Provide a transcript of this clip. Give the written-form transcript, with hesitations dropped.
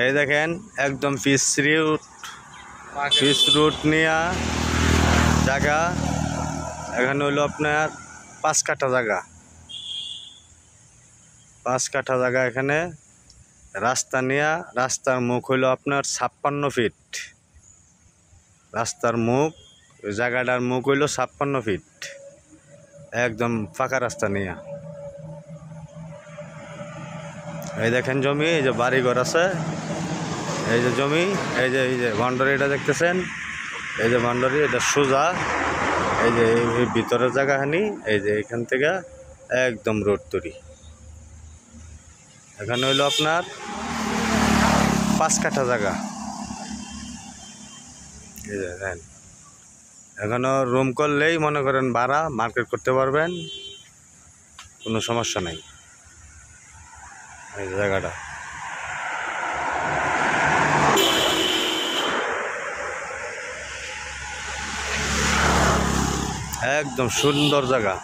এই দেখেন একদম পিচ রুট নিয়ে জায়গা। এখানে হইলো আপনার 5 কাঠা জায়গা, 5 কাঠা জায়গা। এখানে রাস্তা নিয়ে, রাস্তার মুখ হইলো আপনার 56 ফিট। রাস্তার মুখ, জায়গাটার মুখ হইলো 56 ফিট, একদম ফাঁকা রাস্তা নিয়ে। এই দেখেন জমি, এই যে বাড়িঘর আছে, এই যে জমি, এই যে ভান্ডারিটা দেখতেছেন, এই যে ভান্ডারি, এটা সোজা এই যে এই ভিতরের জায়গাখানি, এই যে এখান থেকে একদম রোড তৈরি। এখানে হইলো আপনার 5 কাঠা জায়গা। এই যে দেখেন, এখানে রুম করলেই মনে করেন ভাড়া মার্কেট করতে পারবেন, কোনো সমস্যা নাই। এই জায়গাটা একদম সুন্দর জায়গা।